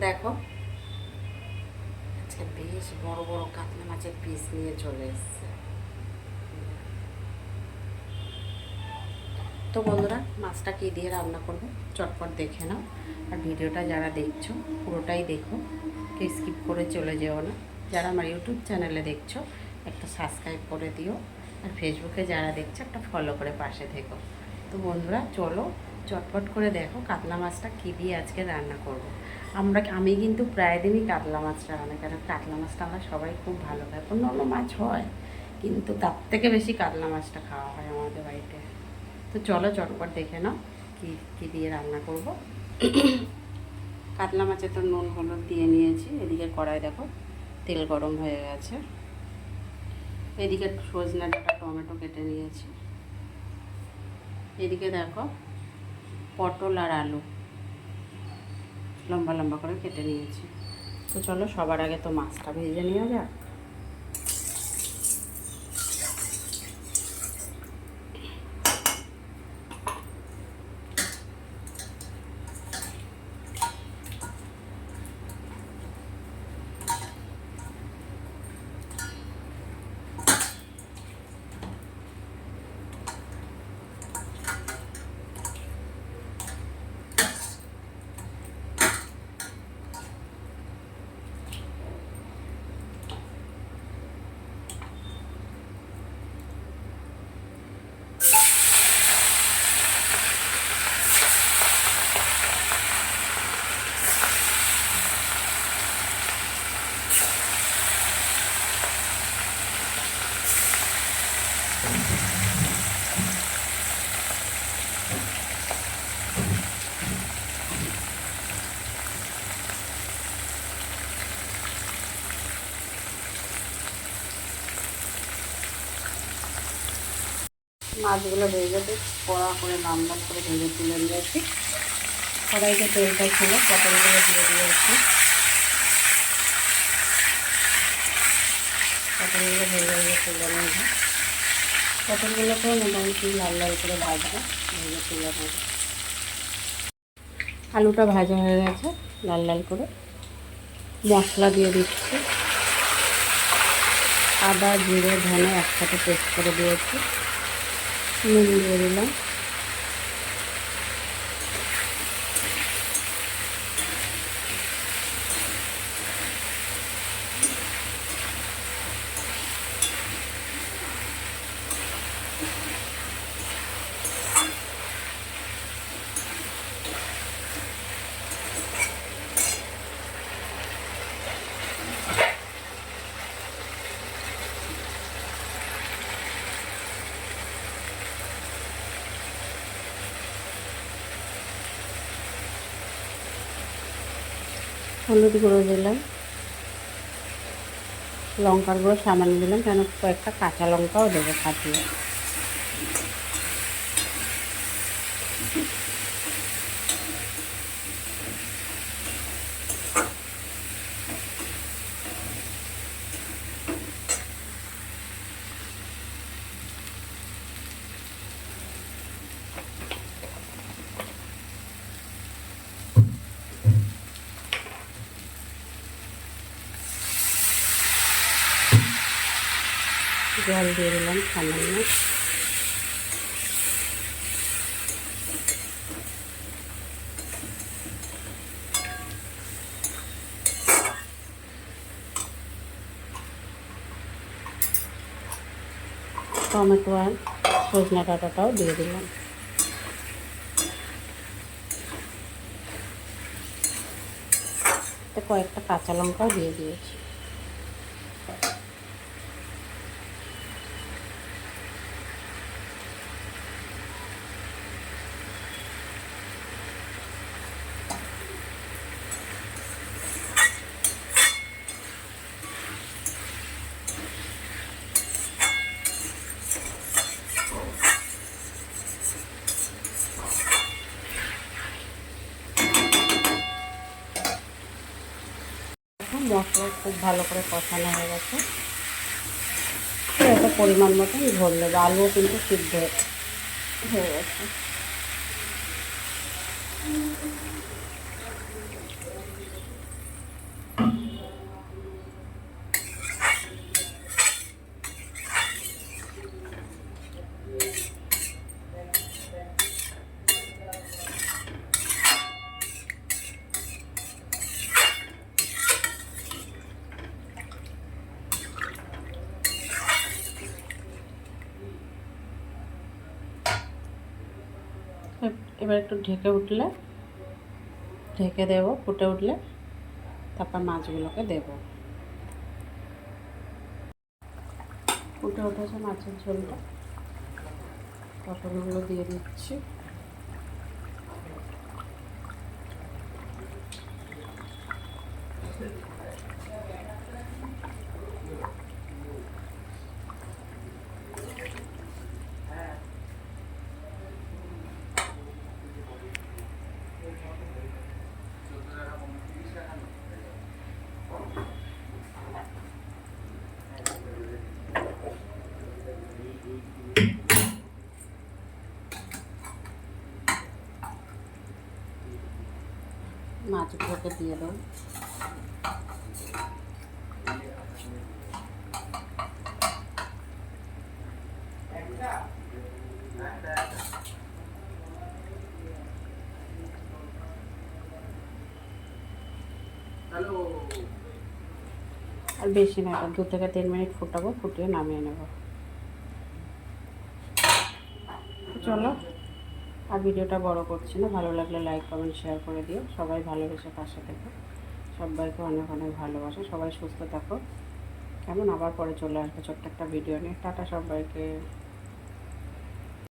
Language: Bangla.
দেখো আজকে বেশ বড় বড় কাতলা মাছের পিস নিয়ে চলে এসছে। তো বন্ধুরা, মাছটা কী দিয়ে রান্না করবো চটপট দেখে নাও। আর ভিডিওটা যারা দেখছো পুরোটাই দেখো, কেউ স্কিপ করে চলে যেও না। যারা আমার ইউটিউব চ্যানেলে দেখছো একটা সাবস্ক্রাইব করে দিও, আর ফেসবুকে যারা দেখছো একটা ফলো করে পাশে থেকো। তো বন্ধুরা চলো চটপট করে দেখো কাতলা মাছটা কী দিয়ে আজকে রান্না করব। আমি কিন্তু প্রায় দিনই কাতলা মাছটা রান্না, কারণ কাতলা মাছটা আমরা সবাই খুব ভালো খাই। অন্য অন্য মাছ হয় কিন্তু তার থেকে বেশি কাতলা মাছটা খাওয়া হয় আমাদের বাড়িতে। তো চলো চটপট দেখে নাও কী দিয়ে রান্না করব। কাতলা মাছে তো নুন হলুদ দিয়ে নিয়েছি। এদিকে কড়াই দেখো তেল গরম হয়ে গেছে। এদিকে সজনে ডাঁটা টমেটো কেটে নিয়েছি। এদিকে দেখো পটল আর আলু লম্বা লম্বা করে কেটে নিয়েছি। তো চলো সবার আগে তো মাছটা ভেজে নেওয়া যাক। মাছগুলো ভেজে দিয়ে কড়া করে লাল লাল করে ভেজে তুলে নিয়েছি। কড়াইতে তেলটা ছিল, পটলগুলো দিয়ে দিয়েছি। পটলগুলো ভেজে ভেজে তুলে নেব। পটলগুলোকেও মোটামুটি লাল লাল করে ভাজবো, ভেজে তুলে নেব। আলুটা ভাজা হয়ে গেছে লাল লাল করে। মশলা দিয়ে দিচ্ছি। আদা জিরে ধনে একসাথে পেস্ট করে দিয়েছি। নুন দিয়ে দিলাম। হলুদ গুঁড়ো দিলাম, লঙ্কার গুঁড়ো সামান্য দিলাম, কেন কয়েকটা কাঁচা লঙ্কাও দেবো ফাটিয়ে। জল দিয়ে দিলাম সামান্য। টমেটো আর সজনে ডাঁটাটাও দিয়ে দিলাম। তো কয়েকটা কাঁচা লঙ্কাও দিয়ে দিয়েছি। মশলা খুব ভালো করে কষানো হয়ে গেছে। একটা পরিমাণ মতন ঝোল দেবো। আলুও কিন্তু সিদ্ধ হয়ে গেছে। এবার একটু ঢেকে দেব, ফুটে উঠলে তারপর মাছগুলোকে দেব। ফুটে উঠেছে মাছের ঝোলটা, পটলগুলো দিয়ে দিচ্ছি। মাছগুলোকে দিয়ে দেবো। আর বেশি না, 2 থেকে 3 মিনিট ফুটাবো, ফুটিয়ে নামিয়ে নেব। চলো, আর ভিডিওটা বড় করছি না, ভালো লাগলে লাইক কমেন্ট শেয়ার করে দিও। সবাই ভালোবেসে পাশে থেকো, সবাইকে অনেক অনেক ভালোবাসা। সবাই সুস্থ থাকো, কেমন? আবার পরে চলে আসবে ছোট্ট একটা ভিডিও নিয়ে। টাটা সবাইকে।